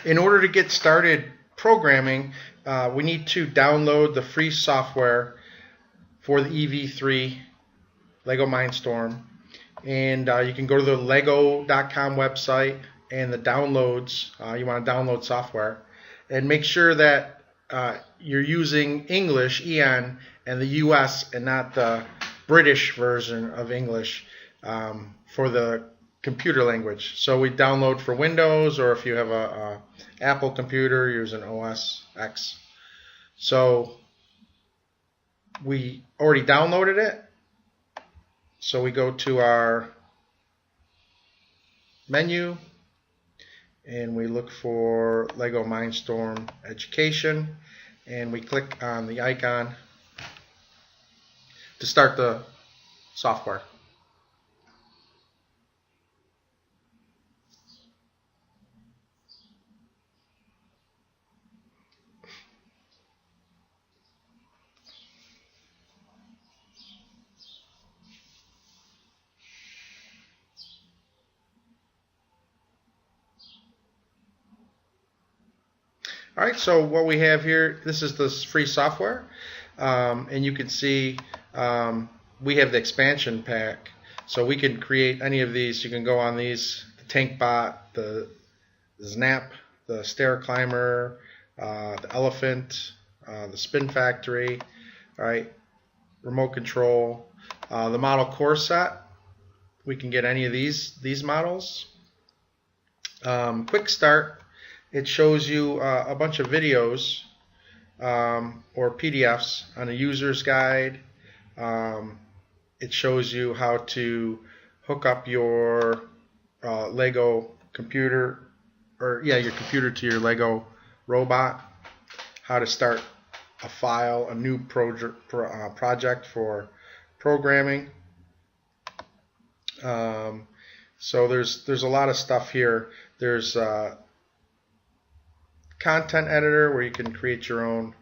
In order to get started programming, we need to download the free software for the EV3 Lego Mindstorm. And you can go to the lego.com website and the downloads. You want to download software. And make sure that you're using English, EN, and the US and not the British version of English for the computer language. So we download for Windows, or if you have a Apple computer, using OS X. So we already downloaded it. So we go to our menu and we look for Lego Mindstorm Education, and we click on the icon to start the software. Alright, so what we have here, this is this free software, and you can see we have the expansion pack, so we can create any of these. You can go on these, the tank bot, the snap, the stair climber, the elephant, the spin factory, alright, remote control, the model core set. We can get any of these models. Quick start. It shows you a bunch of videos or PDFs on a user's guide. It shows you how to hook up your Lego computer, or your computer to your Lego robot. How to start a file, a new project for programming. So there's a lot of stuff here. There's content editor where you can create your own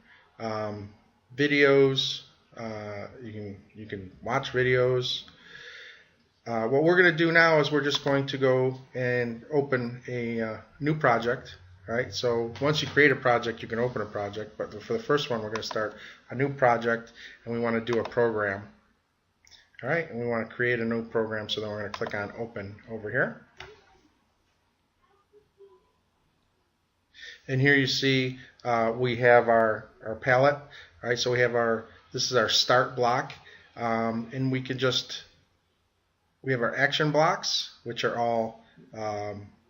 videos. You can watch videos. What we're going to do now is we're just going to go and open a new project. Right? So once you create a project, you can open a project. But for the first one, we're going to start a new project, and we want to do a program. All right, and we want to create a new program. So then we're going to click on Open over here. And here you see we have our palette. All right, so we have this is our start block, and we have our action blocks, which are all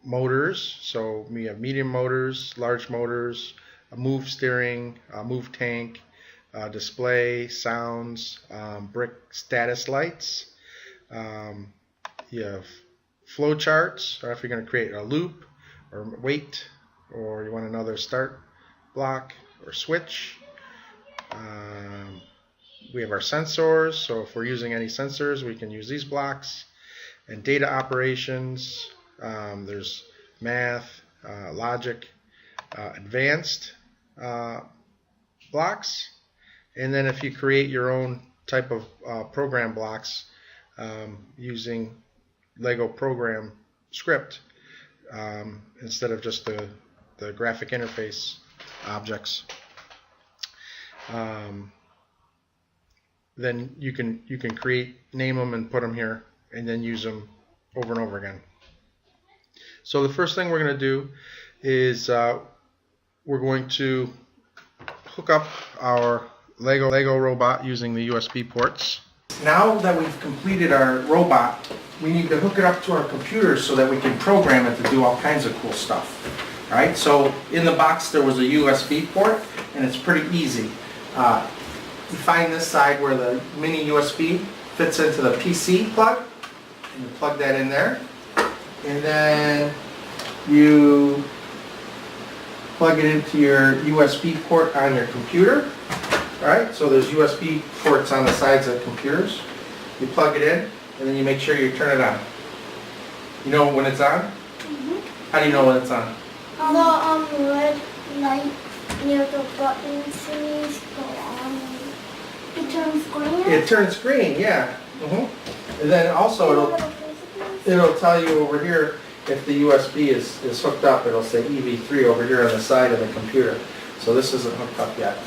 motors. So we have medium motors, large motors, a move steering, a move tank, display, sounds, brick status lights. You have flow charts, or if you're going to create a loop or wait, or you want another start block or switch. We have our sensors, so if we're using any sensors, we can use these blocks. And data operations, there's math, logic, advanced blocks. And then if you create your own type of program blocks using Lego program script instead of just the graphic interface objects, then you can name them and put them here, and then use them over and over again. So the first thing we're going to do is we're going to hook up our Lego robot using the USB ports. Now that we've completed our robot, we need to hook it up to our computer so that we can program it to do all kinds of cool stuff. Right? So in the box there was a USB port, and it's pretty easy. You find this side where the mini USB fits into the PC plug, and you plug that in there, and then you plug it into your USB port on your computer. Alright, so there's USB ports on the sides of computers. You plug it in, and then you make sure you turn it on. You know when it's on? Mm-hmm. How do you know when it's on? The red light near the button thingies go on. It turns green? It turns green, yeah. And then also it'll tell you over here if the USB is hooked up, it'll say EV3 over here on the side of the computer. So this isn't hooked up yet.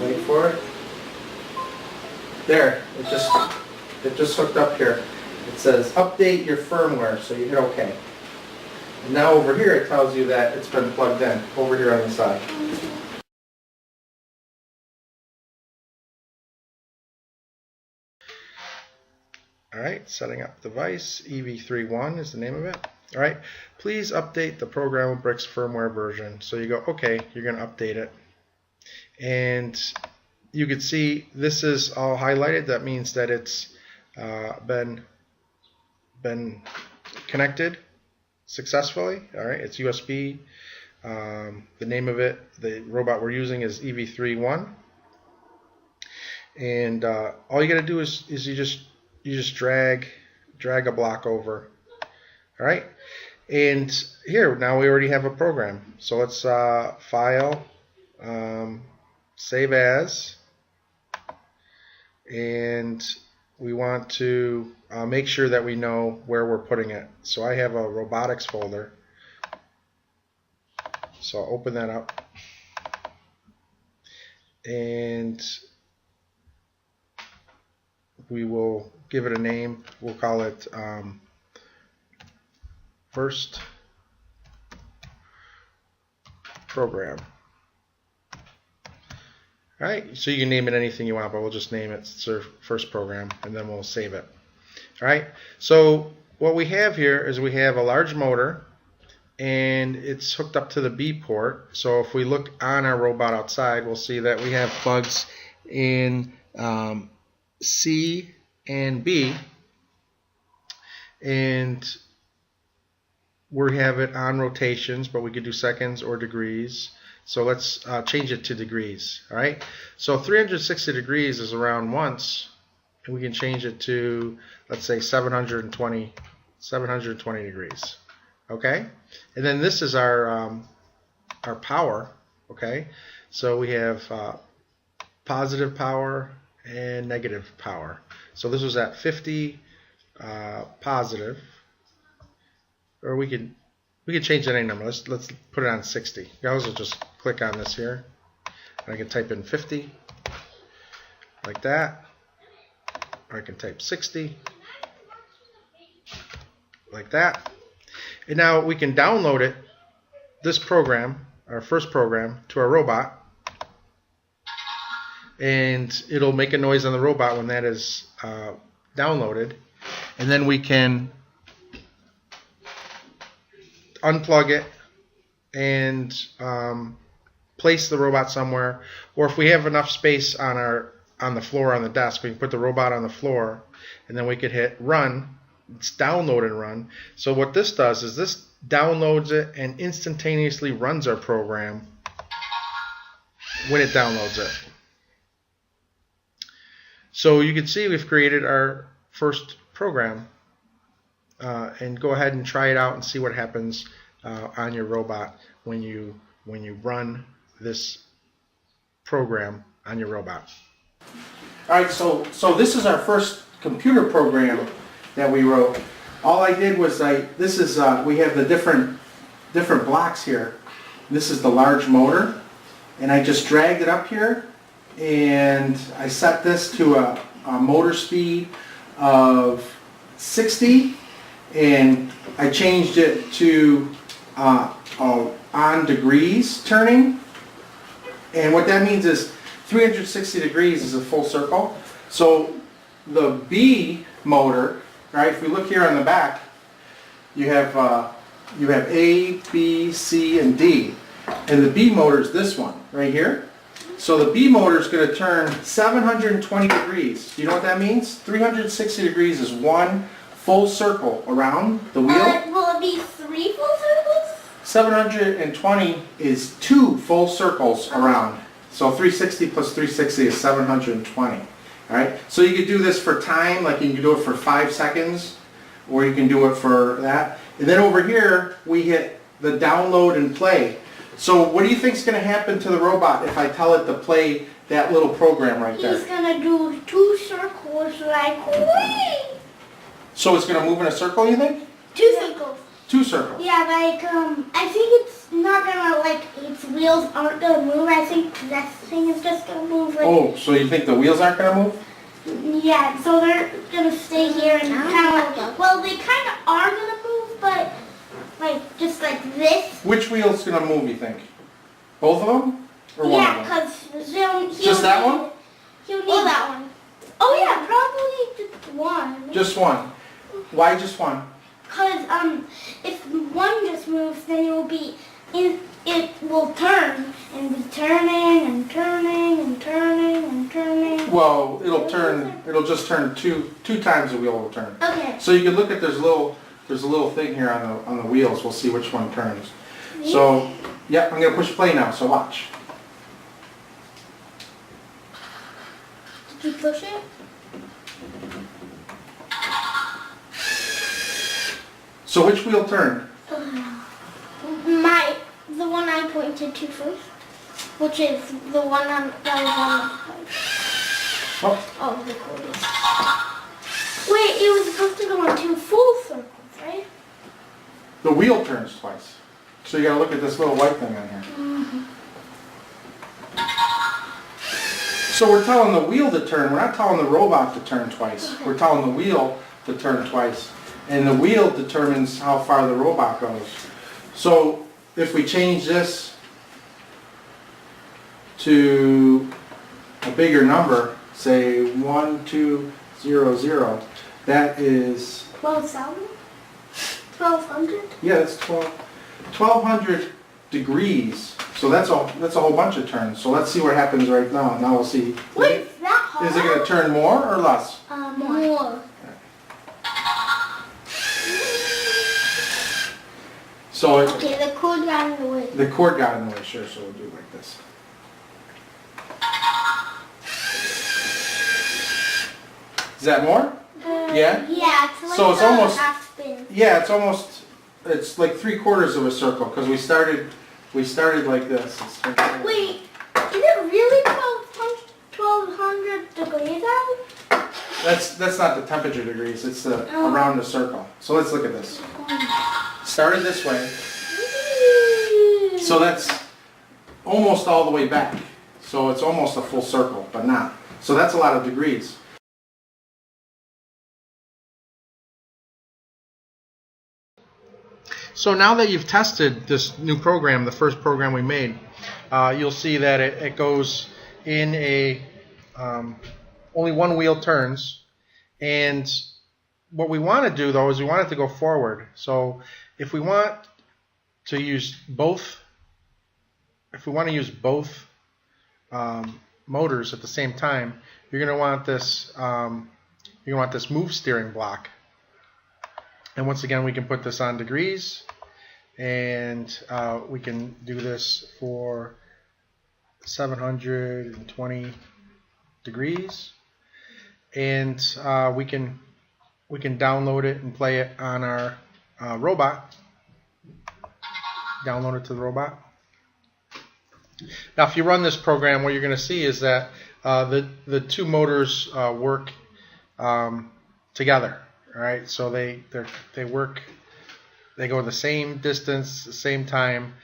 Wait for it. There, it just hooked up here. It says update your firmware, so you hit OK. And now over here it tells you that it's been plugged in, over here on the side. Alright, setting up device, EV3 is the name of it. Alright, please update the Programmable Bricks firmware version. So you go, okay, you're going to update it. And you can see this is all highlighted. That means that it's been connected successfully. Alright, it's USB. The name of it, the robot we're using is EV3 And all you got to do is you just drag a block over. All right, and here now we already have a program. So let's file, save as, and we want to make sure that we know where we're putting it. So I have a robotics folder. So I'll open that up, and we will give it a name. We'll call it first program. Alright, so you can name it anything you want, but we'll just name it first program, and then we'll save it. Alright, so what we have here is we have a large motor, and it's hooked up to the B port. So if we look on our robot outside, we'll see that we have plugs in C and B, and we have it on rotations, but we could do seconds or degrees. So let's change it to degrees. All right, so 360 degrees is around once, and we can change it to, let's say, 720 degrees. Okay, and then this is our power. Okay, so we have positive power and negative power. So this was at 50 positive, or we could change that any number. Let's put it on 60. You guys will just click on this here, and I can type in 50 like that, or I can type 60 like that. And now we can download it, this program, our first program, to our robot, and it'll make a noise on the robot when that is downloaded, and then we can unplug it and place the robot somewhere, or if we have enough space on the floor on the desk, we can put the robot on the floor, and then we could hit run. It's download and run. So what this does is this downloads it and instantaneously runs our program when it downloads it. So you can see we've created our first program, and go ahead and try it out and see what happens on your robot when you run this program on your robot. All right, so this is our first computer program that we wrote. All I did was we have the different blocks here. This is the large motor, and I just dragged it up here, and I set this to a motor speed of 60, and I changed it to on degrees turning, and what that means is 360 degrees is a full circle. So the B motor, right, if we look here on the back, you have A, B, C, and D, and the B motor is this one right here. So the B motor is going to turn 720 degrees. Do you know what that means? 360 degrees is one full circle around the wheel. Will it be 3 full circles? 720 is 2 full circles around. So 360 plus 360 is 720. All right. So you could do this for time, like you can do it for 5 seconds, or you can do it for that. And then over here we hit the download and play. So what do you think is going to happen to the robot if I tell it to play that little program right there? He's going to do 2 circles like whee! So it's going to move in a circle, you think? 2 circles. 2 circles. Yeah, like, I think it's not gonna, like, its wheels aren't gonna move. I think this thing is just gonna move. Like, Oh, so you think the wheels aren't gonna move? yeah, so they're gonna stay here and kind of like, well, they kind of are gonna move, but, like, just like this. Which wheel's gonna move, you think? Both of them? Or one Yeah, of them? because he'll Just that one? He'll need that one. Oh, yeah, probably just one. Just one. Why just one? Because if one just moves, then it will turn and be turning and turning and turning and turning. Well, it'll just turn two times the wheel will turn. Okay. So you can look at there's a little thing here on the wheels. We'll see which one turns. So, yeah, I'm gonna push play now, so watch. Did you push it? So which wheel turned? The one I pointed to first, which is the one that was on the side. Oh, the coolest. Wait, it was supposed to go in 2 full circles, right? The wheel turns twice. So you gotta look at this little white thing on here. Mm-hmm. So we're telling the wheel to turn. We're not telling the robot to turn twice. Okay. We're telling the wheel to turn twice. And the wheel determines how far the robot goes. So if we change this to a bigger number, say 1200, that is 12,000? 1,200? yeah, that's 1200 degrees. So that's a whole bunch of turns. So let's see what happens right now. Now we'll see. Wait, is that hard? Is it going to turn more or less? More. So Okay, the cord got in the way. the cord got in the way, sure, so we'll do it like this. Is that more? Yeah? Yeah, it's like So it's a almost- half spin. Yeah, it's like 3/4 of a circle because we started like this. Wait, is it really 1,200 degrees out? That's not the temperature degrees, it's around the circle. So let's look at this. Started this way, so that's almost all the way back. So it's almost a full circle, but not. So that's a lot of degrees. So now that you've tested this new program, the first program we made, you'll see that it goes in a only one wheel turns, and what we want to do though is we want it to go forward. So if we want to use both, motors at the same time, you're going to want this move steering block. And once again, we can put this on degrees, and we can do this for 720 degrees, and we can download it and play it on our robot. Download it to the robot. Now, if you run this program, what you're going to see is that the two motors work together. All right, so they work. They go the same distance, the same time.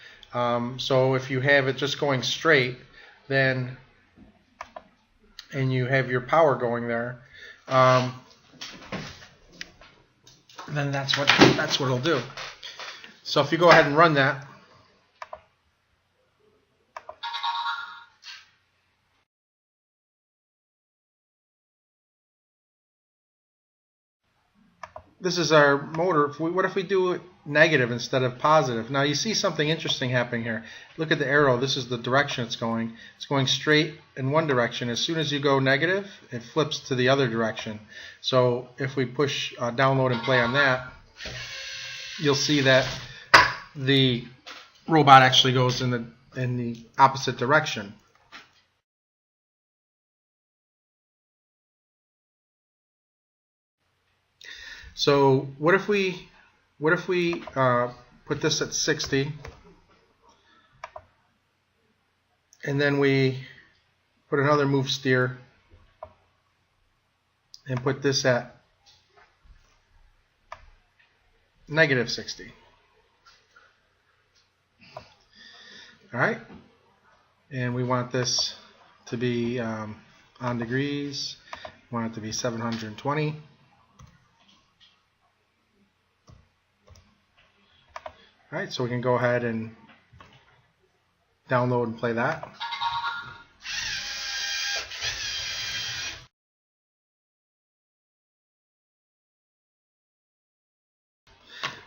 So if you have it just going straight, then and you have your power going there, then that's what it'll do. So if you go ahead and run that. This is our motor. What if we do it negative instead of positive? Now you see something interesting happening here. Look at the arrow. This is the direction it's going. It's going straight in one direction. As soon as you go negative, it flips to the other direction. So if we push download and play on that, you'll see that the robot actually goes in the opposite direction. So what if we put this at 60, and then we put another move steer and put this at -60. All right, and we want this to be on degrees. We want it to be 720. All right, so we can go ahead and download and play that.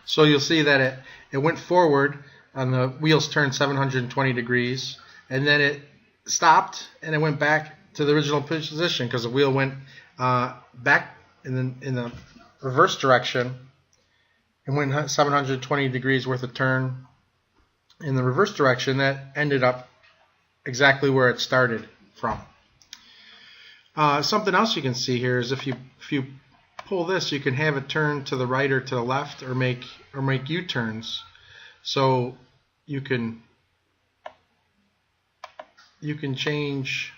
So you'll see that it went forward on the wheels turned 720 degrees, and then it stopped and it went back to the original position because the wheel went back in the reverse direction and went 720 degrees worth of turn in the reverse direction. That ended up exactly where it started from. Something else you can see here is if you pull this, you can have it turn to the right or to the left, or make U-turns. So you can change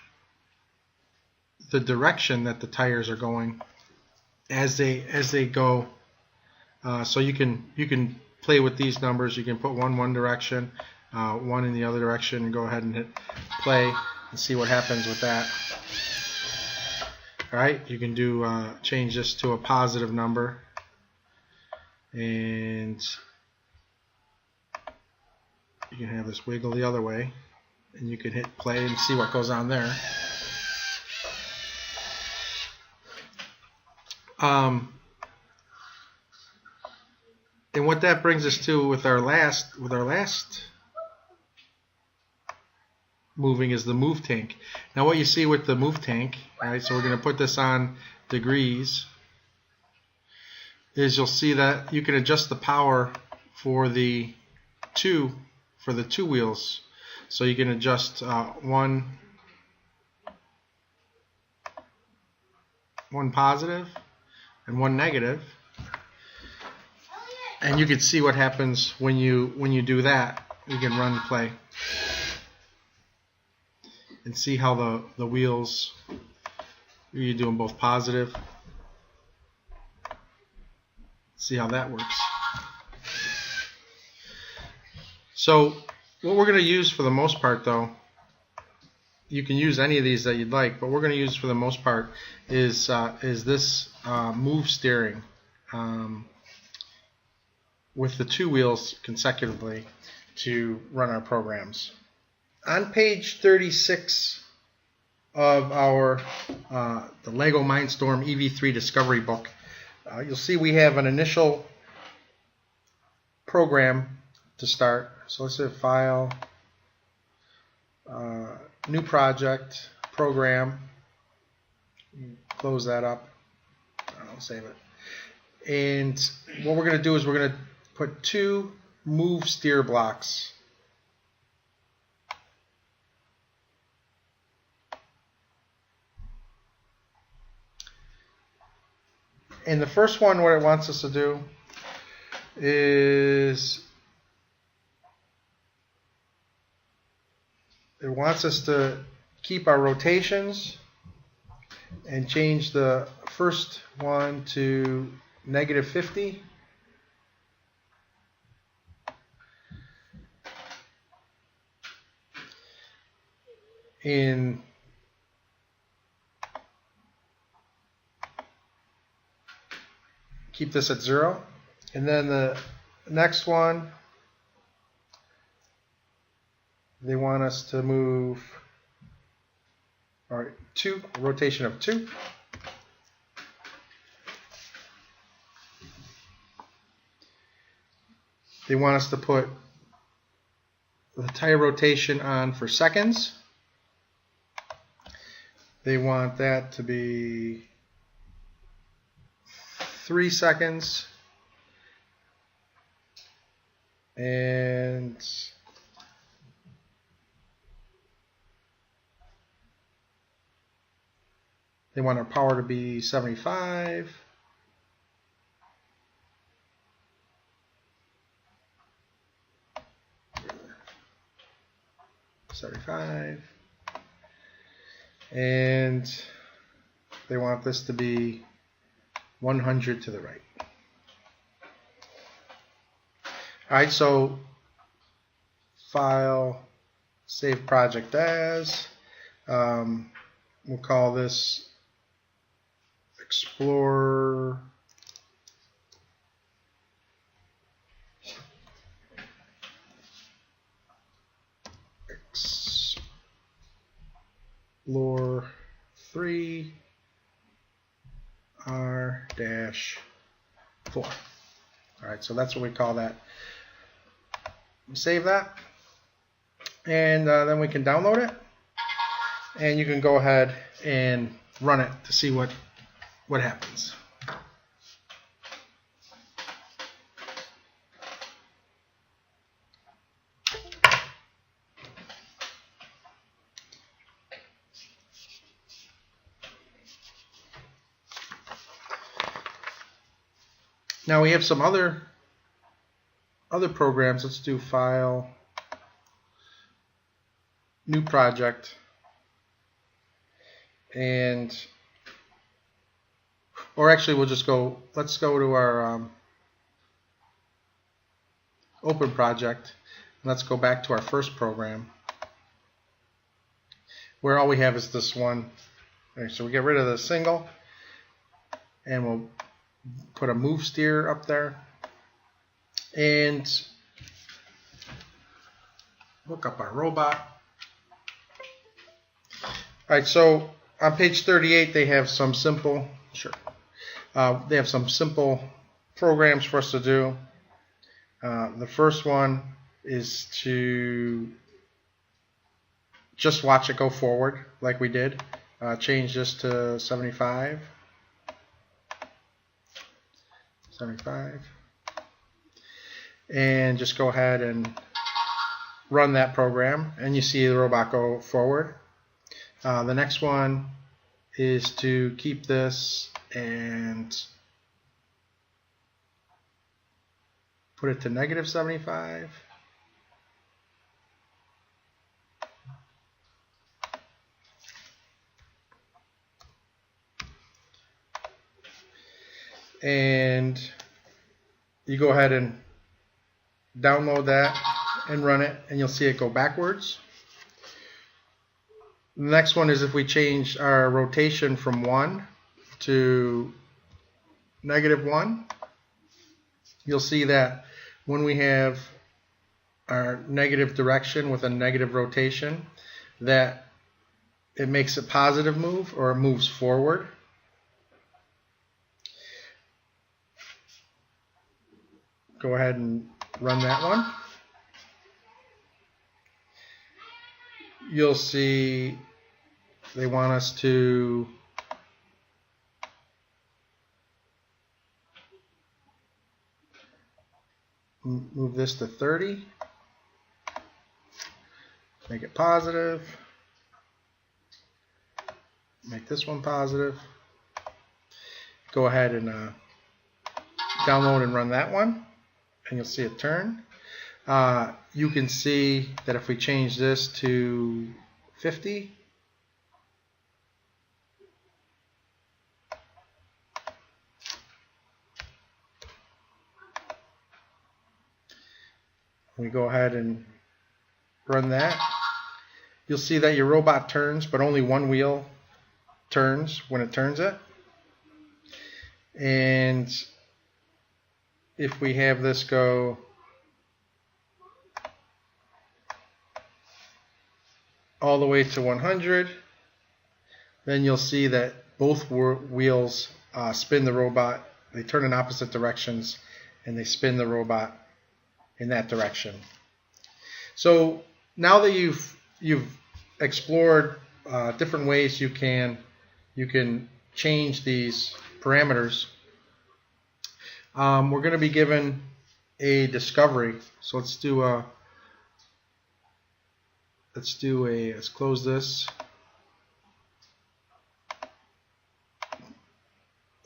the direction that the tires are going as they go. So you can play with these numbers. You can put one direction, one in the other direction, and go ahead and hit play and see what happens with that. Alright, you can do change this to a positive number, and you can have this wiggle the other way, and you can hit play and see what goes on there. And what that brings us to with our last moving is the move tank. Now what you see with the move tank, right, so we're going to put this on degrees, is you'll see that you can adjust the power for the two wheels. So you can adjust one positive and one negative, and you can see what happens when you do that. You can run play and see how the wheels, you do them both positive. See how that works. So what we're going to use for the most part, though, you can use any of these that you'd like, but we're going to use for the most part is this move steering with the two wheels consecutively to run our programs. On page 36 of our the Lego Mindstorm EV3 Discovery book, you'll see we have an initial program to start. So let's say File, New Project, Program. Close that up. I'll save it. And what we're going to do is we're going to put two move steer blocks. And the first one, what it wants us to do is it wants us to keep our rotations and change the first one to -50. And keep this at 0. And then the next one, they want us to move, all right, rotation of 2. They want us to put the tire rotation on for seconds. They want that to be 3 seconds, and they want our power to be 75. And they want this to be 100 to the right. Alright, so File, save project as. We'll call this Explore Explore 3 R-4. Alright, so that's what we call that. Save that, and then we can download it, and you can go ahead and run it to see what happens. Now we have some other programs. Let's do File, New Project, or actually we'll just go, let's go to our Open Project. Let's go back to our first program where all we have is this one. Okay, so we get rid of the single, and we'll put a move steer up there, and look up our robot. Alright, so on page 38 they have some simple, they have some simple programs for us to do. The first one is to just watch it go forward like we did. Change this to 75. And just go ahead and run that program, and you see the robot go forward. The next one is to keep this and put it to -75. And you go ahead and download that and run it, and you'll see it go backwards. The next one is if we change our rotation from 1 to -1, you'll see that when we have our negative direction with a negative rotation, that it makes a positive move, or it moves forward. Go ahead and run that one. You'll see they want us to move this to 30. Make it positive. Make this one positive. Go ahead and download and run that one, and you'll see it turn. You can see that if we change this to 50, we go ahead and run that, you'll see that your robot turns, but only one wheel turns when it turns it. And if we have this go all the way to 100, then you'll see that both wheels spin the robot. They turn in opposite directions, and they spin the robot in that direction. So now that you've explored different ways you can change these parameters, we're going to be given a discovery. So let's close this,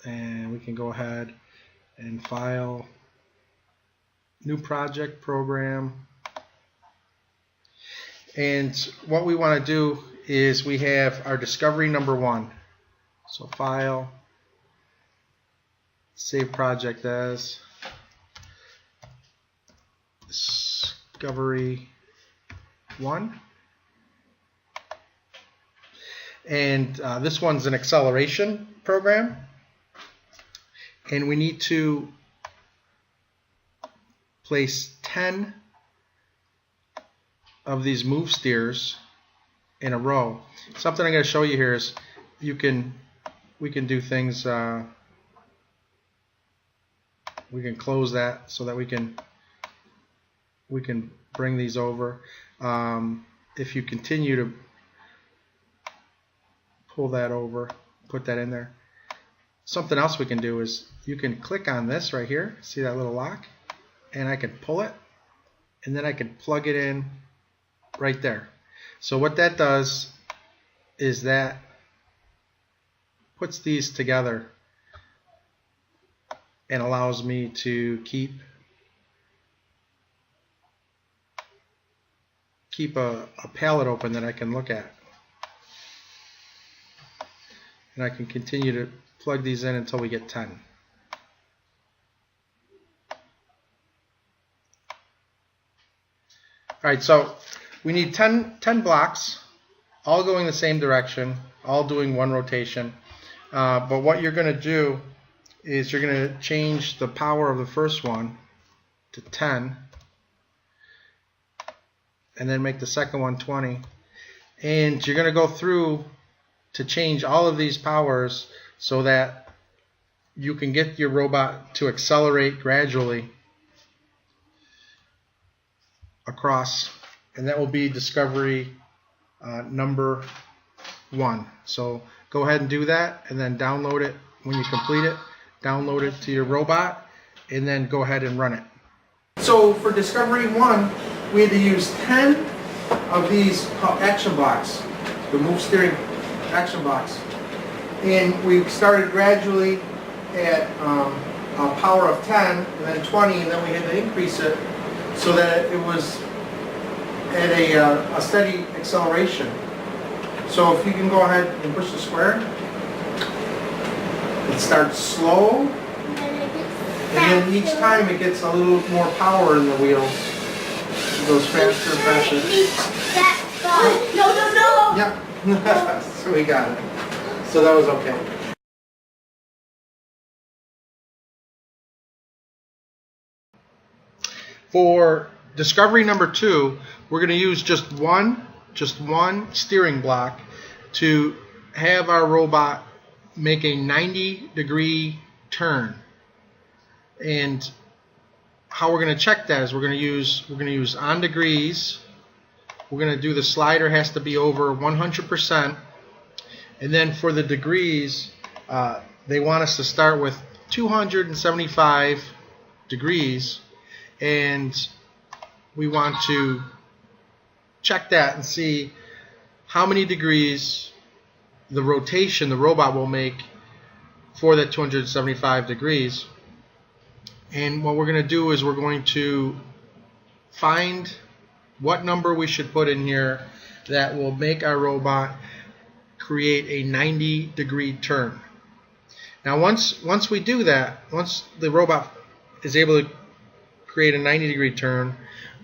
and we can go ahead and file, new project, program. And what we want to do is we have our discovery number 1. So file, save project as discovery 1. And this one's an acceleration program. And we need to place 10 of these move steers in a row. Something I'm going to show you here is we can do things. We can close that so that we can bring these over. If you continue to pull that over, put that in there. Something else we can do is you can click on this right here. See that little lock? And I can pull it, and then I can plug it in right there. So what that does is that puts these together and allows me to keep a palette open that I can look at. And I can continue to plug these in until we get 10. Alright, so we need 10 blocks, all going the same direction, all doing one rotation. But what you're going to do is you're going to change the power of the first one to 10, and then make the second one 20. And you're going to go through to change all of these powers so that you can get your robot to accelerate gradually across, and that will be discovery number 1. So go ahead and do that, and then download it when you complete it. Download it to your robot, and then go ahead and run it. So for discovery 1, we had to use 10 of these action blocks, the move steering action blocks, and we started gradually at a power of 10, and then 20, and then we had to increase it so that it was at a steady acceleration. So if you can go ahead and push the square, it starts slow, and then each time it gets a little more power in the wheels. It goes faster and faster. No. Yep. So we got it. So that was okay. For discovery number 2, we're going to use just one steering block to have our robot make a 90-degree turn. And how we're going to check that is we're going to use on degrees. We're going to do the slider has to be over 100%, and then for the degrees, they want us to start with 275 degrees, and we want to check that and see how many degrees the rotation the robot will make for that 275 degrees. And what we're going to do is we're going to find what number we should put in here that will make our robot create a 90-degree turn. Now once we do that, once the robot is able to create a 90-degree turn,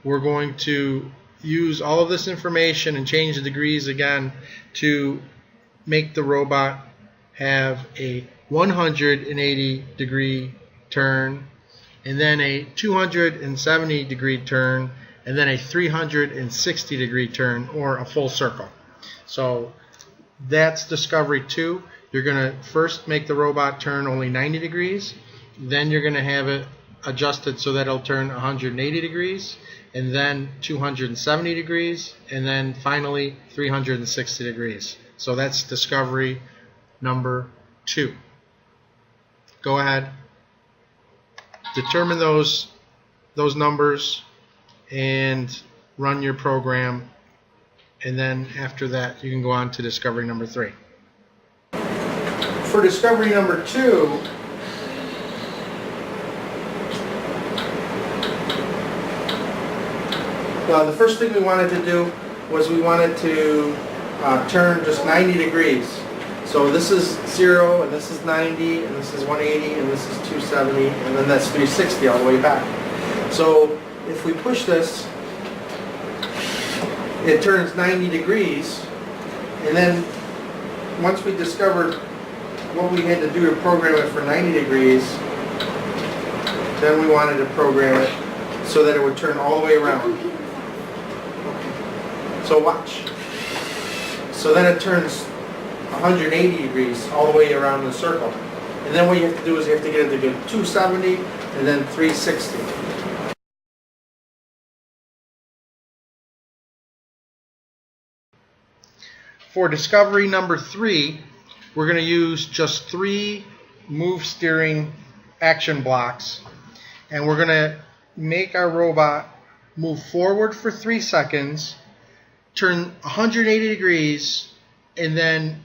we're going to use all of this information and change the degrees again to make the robot have a 180-degree turn, and then a 270-degree turn, and then a 360-degree turn, or a full circle. So that's discovery 2. You're going to first make the robot turn only 90 degrees, then you're going to have it adjusted so that it'll turn 180 degrees, and then 270 degrees, and then finally 360 degrees. So that's discovery number 2. Go ahead, determine those numbers, and run your program, and then after that you can go on to discovery number 3. For discovery number 2, the first thing we wanted to do was we wanted to turn just 90 degrees. So this is 0, and this is 90, and this is 180, and this is 270, and then that's 360 all the way back. So if we push this, it turns 90 degrees, and then once we discovered what we had to do to program it for 90 degrees, then we wanted to program it so that it would turn all the way around. So watch. So then it turns 180 degrees all the way around the circle. And then what you have to do is you have to get it to go 270 and then 360. For discovery number 3, we're going to use just 3 move steering action blocks. And we're going to make our robot move forward for 3 seconds, turn 180 degrees, and then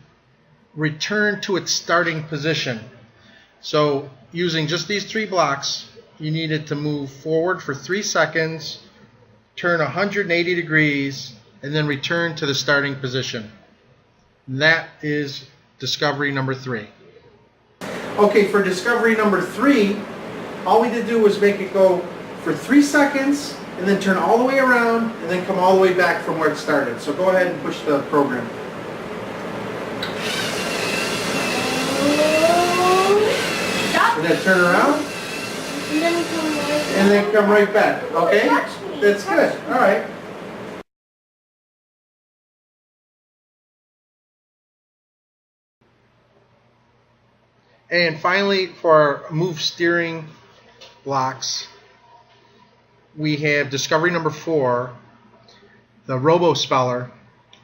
return to its starting position. So using just these 3 blocks, you need it to move forward for 3 seconds, turn 180 degrees, and then return to the starting position. And that is discovery number 3. Okay, for discovery number 3, all we did do was make it go for 3 seconds and then turn all the way around and then come all the way back from where it started. So go ahead and push the program. Stop. And then turn around. And then come right back. Okay? That's good. All right. And finally, for our move steering blocks, we have discovery number 4, the Robo Speller,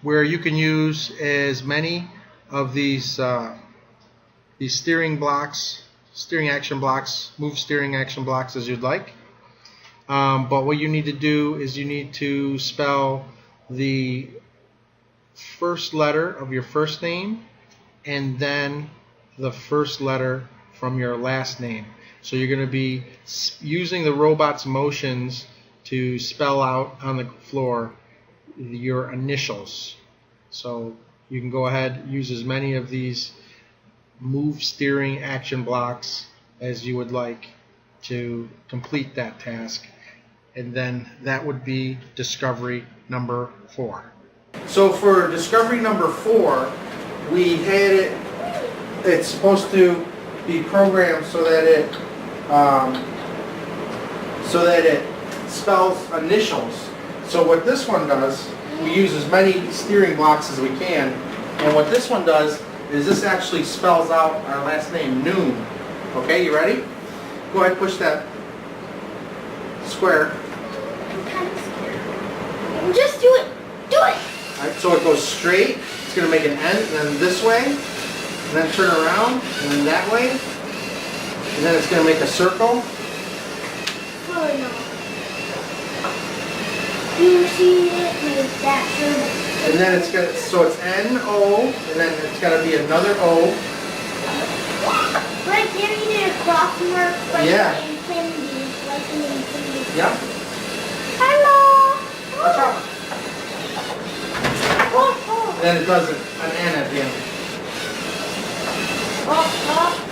where you can use as many of these steering blocks, steering action blocks, move steering action blocks as you'd like. But what you need to do is you need to spell the first letter of your first name and then the first letter from your last name. So you're going to be using the robot's motions to spell out on the floor your initials. So you can go ahead and use as many of these move steering action blocks as you would like to complete that task. And then that would be discovery number 4. So for discovery number 4, we had it's supposed to be programmed so that it spells initials. So what this one does, we use as many steering blocks as we can, and what this one does is this actually spells out our last name, Noon. Okay, you ready? Go ahead, push that square. I'm kind of scared. Just do it. Do it. All right, so it goes straight. It's going to make an N, and then this way, and then turn around, and then that way, and then it's going to make a circle. Oh no. You see it with that circle. And then it's got, so it's N-O, and then it's got to be another O. Right there you did a cross mark like infinity. Like an infinity. Yep. Hello. Watch out. Oh. And then it does an N at the end.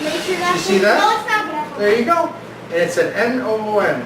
Make sure that's You see that? No, it's not gonna happen. There you go. And it's an N-O-O-N.